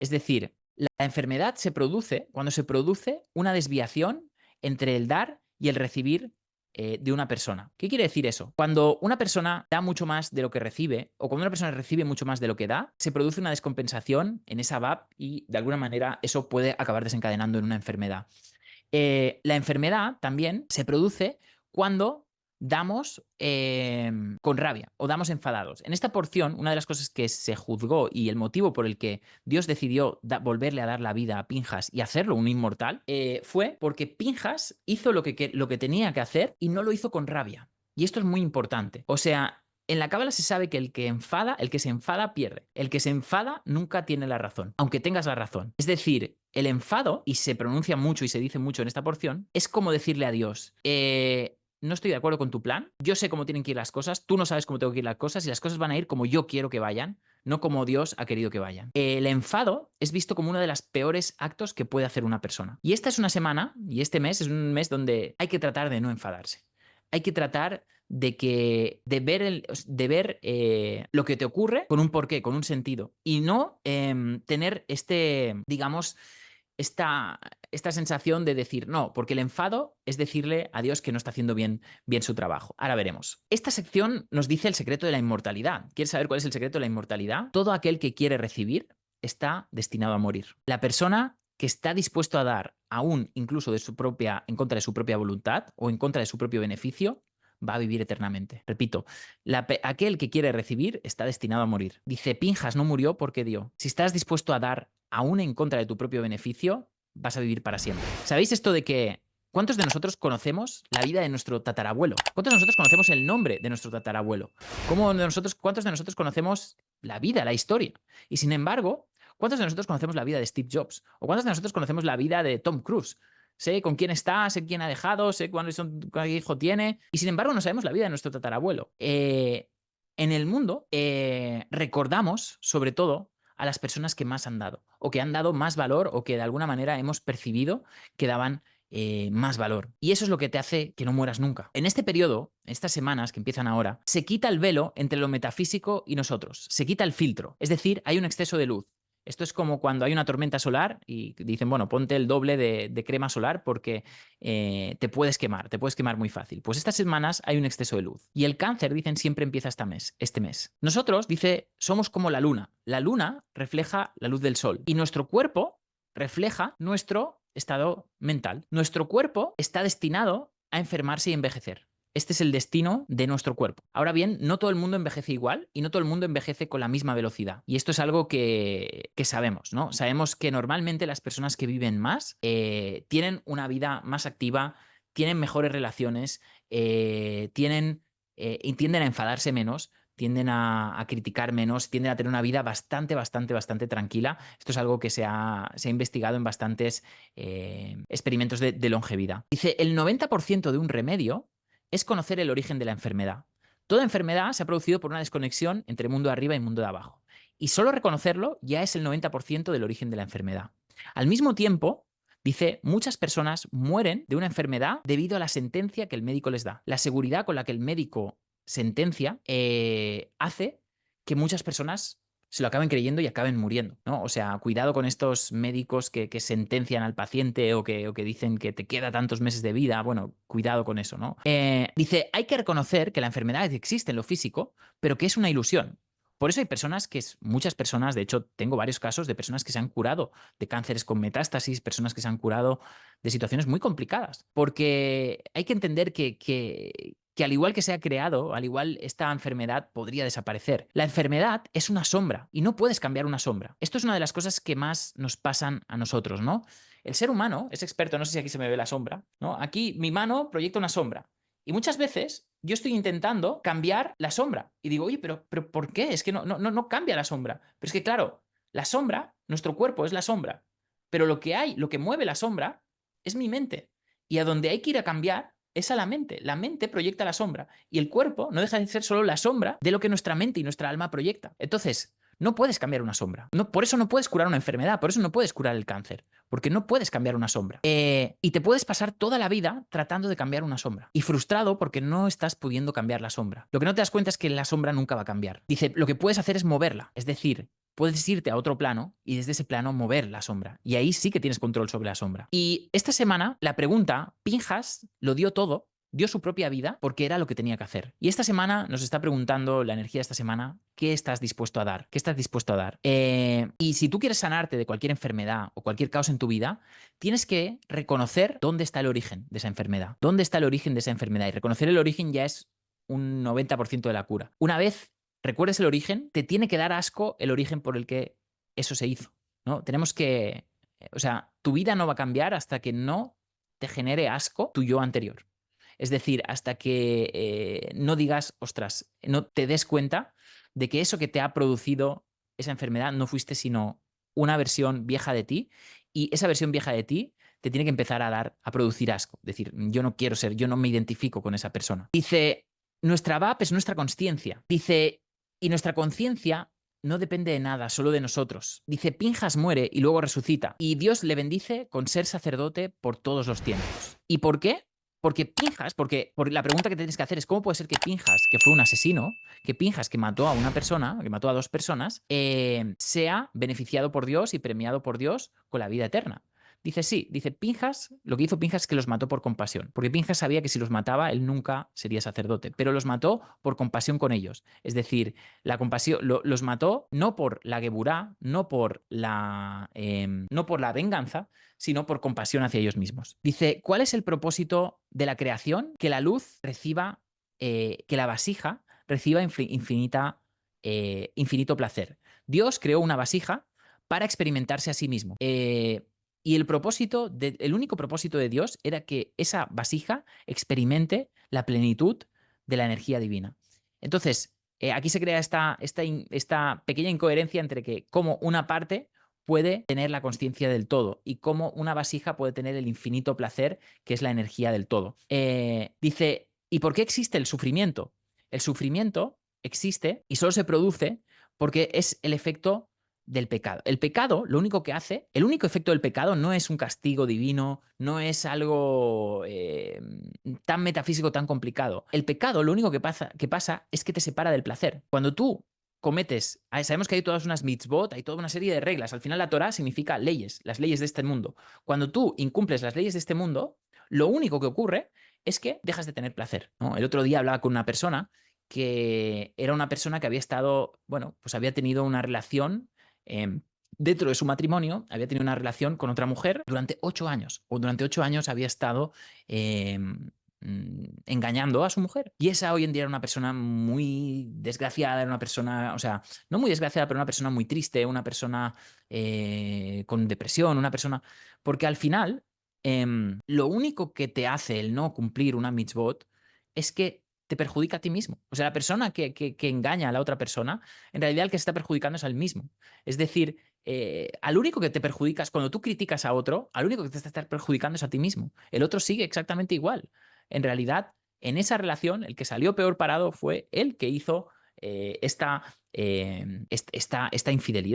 Es decir, la enfermedad se produce cuando se produce una desviación entre el dar y el recibir de una persona. ¿Qué quiere decir eso? Cuando una persona da mucho más de lo que recibe o cuando una persona recibe mucho más de lo que da, se produce una descompensación en esa VAP y de alguna manera eso puede acabar desencadenando en una enfermedad. La enfermedad también se produce cuando damos con rabia o damos enfadados. En esta porción, una de las cosas que se juzgó y el motivo por el que Dios decidió volverle a dar la vida a Pinjas y hacerlo un inmortal fue porque Pinjas hizo lo que tenía que hacer y no lo hizo con rabia. Y esto es muy importante. O sea, en la cábala se sabe que el que se enfada pierde. El que se enfada nunca tiene la razón, aunque tengas la razón. Es decir, el enfado, y se pronuncia mucho y se dice mucho en esta porción, es como decirle a Dios, no estoy de acuerdo con tu plan, yo sé cómo tienen que ir las cosas, tú no sabes cómo tengo que ir las cosas y las cosas van a ir como yo quiero que vayan, no como Dios ha querido que vayan. El enfado es visto como uno de los peores actos que puede hacer una persona. Y esta es una semana, y este mes es un mes donde hay que tratar de no enfadarse. Hay que tratar de ver lo que te ocurre con un porqué, con un sentido, y no tener digamos, esta sensación de decir no, porque el enfado es decirle a Dios que no está haciendo bien su trabajo. Ahora veremos. Esta sección nos dice el secreto de la inmortalidad. ¿Quieres saber cuál es el secreto de la inmortalidad? Todo aquel que quiere recibir está destinado a morir. La persona que está dispuesto a dar, aún incluso en contra de su propia voluntad o en contra de su propio beneficio, va a vivir eternamente. Repito, aquel que quiere recibir está destinado a morir. Dice, Pinjas no murió porque dio. Si estás dispuesto a dar aún en contra de tu propio beneficio, vas a vivir para siempre. ¿Sabéis esto de que cuántos de nosotros conocemos la vida de nuestro tatarabuelo? ¿Cuántos de nosotros conocemos el nombre de nuestro tatarabuelo? ¿Cuántos de nosotros conocemos la vida, la historia? Y sin embargo, ¿cuántos de nosotros conocemos la vida de Steve Jobs? ¿O cuántos de nosotros conocemos la vida de Tom Cruise? Sé con quién está, sé quién ha dejado, sé qué hijo tiene. Y sin embargo, no sabemos la vida de nuestro tatarabuelo. En el mundo recordamos, sobre todo, a las personas que más han dado, o que han dado más valor, o que de alguna manera hemos percibido que daban más valor. Y eso es lo que te hace que no mueras nunca. En este periodo, estas semanas que empiezan ahora, se quita el velo entre lo metafísico y nosotros. Se quita el filtro. Es decir, hay un exceso de luz. Esto es como cuando hay una tormenta solar y dicen, bueno, ponte el doble de crema solar porque te puedes quemar muy fácil. Pues estas semanas hay un exceso de luz. Y el cáncer, dicen, siempre empieza este mes. Nosotros, dice, somos como la luna. La luna refleja la luz del sol y nuestro cuerpo refleja nuestro estado mental. Nuestro cuerpo está destinado a enfermarse y envejecer. Este es el destino de nuestro cuerpo. Ahora bien, no todo el mundo envejece igual y no todo el mundo envejece con la misma velocidad. Y esto es algo que sabemos, ¿no? Sabemos que normalmente las personas que viven más tienen una vida más activa, tienen mejores relaciones, y tienden a enfadarse menos, tienden a criticar menos, tienden a tener una vida bastante tranquila. Esto es algo que se ha investigado en bastantes experimentos de longevidad. Dice, el 90% de un remedio es conocer el origen de la enfermedad. Toda enfermedad se ha producido por una desconexión entre mundo de arriba y mundo de abajo. Y solo reconocerlo ya es el 90% del origen de la enfermedad. Al mismo tiempo, dice, muchas personas mueren de una enfermedad debido a la sentencia que el médico les da. La seguridad con la que el médico sentencia hace que muchas personas se lo acaben creyendo y acaben muriendo, ¿no? O sea, cuidado con estos médicos que sentencian al paciente o que dicen que te queda tantos meses de vida. Bueno, cuidado con eso, ¿no? Dice, hay que reconocer que la enfermedad existe en lo físico, pero que es una ilusión. Por eso hay muchas personas, de hecho, tengo varios casos de personas que se han curado de cánceres con metástasis, personas que se han curado de situaciones muy complicadas, porque hay que entender que al igual que se ha creado, al igual esta enfermedad podría desaparecer. La enfermedad es una sombra y no puedes cambiar una sombra. Esto es una de las cosas que más nos pasan a nosotros, ¿no? El ser humano es experto, no sé si aquí se me ve la sombra, ¿no? Aquí mi mano proyecta una sombra. Y muchas veces yo estoy intentando cambiar la sombra. Y digo, oye, pero ¿por qué? Es que no cambia la sombra. Pero es que, claro, la sombra, nuestro cuerpo es la sombra. Pero lo que mueve la sombra es mi mente. Y a donde hay que ir a cambiar es a la mente. La mente proyecta la sombra. Y el cuerpo no deja de ser solo la sombra de lo que nuestra mente y nuestra alma proyecta. Entonces, No puedes cambiar una sombra. No, por eso no puedes curar una enfermedad, por eso no puedes curar el cáncer, porque no puedes cambiar una sombra. Y te puedes pasar toda la vida tratando de cambiar una sombra y frustrado porque no estás pudiendo cambiar la sombra. Lo que no te das cuenta es que la sombra nunca va a cambiar. Dice, lo que puedes hacer es moverla, es decir, puedes irte a otro plano y desde ese plano mover la sombra. Y ahí sí que tienes control sobre la sombra. Y esta semana la pregunta, Pinhas lo dio todo, dio su propia vida porque era lo que tenía que hacer. Y esta semana nos está preguntando la energía de esta semana, ¿qué estás dispuesto a dar? ¿Qué estás dispuesto a dar? Y si tú quieres sanarte de cualquier enfermedad o cualquier caos en tu vida, tienes que reconocer dónde está el origen de esa enfermedad. ¿Dónde está el origen de esa enfermedad? Y reconocer el origen ya es un 90% de la cura. Una vez recuerdes el origen, te tiene que dar asco el origen por el que eso se hizo, ¿no? Tenemos que... O sea, tu vida no va a cambiar hasta que no te genere asco tu yo anterior. Es decir, hasta que no digas, ostras, no te des cuenta de que eso que te ha producido esa enfermedad no fuiste sino una versión vieja de ti, y esa versión vieja de ti te tiene que empezar a producir asco. Es decir, yo no quiero ser, yo no me identifico con esa persona. Dice, nuestra VAP es nuestra consciencia. Dice, y nuestra conciencia no depende de nada, solo de nosotros. Dice, Pinhas muere y luego resucita, y Dios le bendice con ser sacerdote por todos los tiempos. ¿Y por qué? Porque Pinhas, porque la pregunta que tienes que hacer es cómo puede ser que Pinhas, que fue un asesino, que Pinhas, que mató a una persona, que mató a dos personas, sea beneficiado por Dios y premiado por Dios con la vida eterna. Dice, sí, dice Pinhas, lo que hizo Pinhas es que los mató por compasión, porque Pinhas sabía que si los mataba él nunca sería sacerdote, pero los mató por compasión con ellos. Es decir, la compasión los mató no por la geburá, no por la venganza, sino por compasión hacia ellos mismos. Dice, ¿cuál es el propósito de la creación? Que la luz reciba, que la vasija reciba infinito placer. Dios creó una vasija para experimentarse a sí mismo. Y el único propósito de Dios era que esa vasija experimente la plenitud de la energía divina. Entonces, aquí se crea esta pequeña incoherencia entre que como una parte puede tener la consciencia del todo y cómo una vasija puede tener el infinito placer, que es la energía del todo. Dice, ¿y por qué existe el sufrimiento? El sufrimiento existe y solo se produce porque es el efecto del pecado. El pecado, lo único que hace, el único efecto del pecado no es un castigo divino, no es algo tan metafísico, tan complicado. El pecado, lo único que pasa es que te separa del placer. Cuando tú cometes, sabemos que hay todas unas mitzvot, hay toda una serie de reglas. Al final la Torah significa leyes, las leyes de este mundo. Cuando tú incumples las leyes de este mundo, lo único que ocurre es que dejas de tener placer, ¿no? El otro día hablaba con una persona que era una persona que había estado, bueno, pues había tenido una relación dentro de su matrimonio, había tenido una relación con otra mujer durante 8 años, o durante 8 años había estado engañando a su mujer. Y esa hoy en día era una persona muy desgraciada, era una persona, o sea, no muy desgraciada, pero una persona muy triste, una persona con depresión, una persona... Porque al final, lo único que te hace el no cumplir una mitzvot es que te perjudica a ti mismo. O sea, la persona que engaña a la otra persona, en realidad el que se está perjudicando es al mismo. Es decir, al único que te perjudicas cuando tú criticas a otro, al único que te está perjudicando es a ti mismo. El otro sigue exactamente igual. En realidad, en esa relación, el que salió peor parado fue él que hizo esta infidelidad.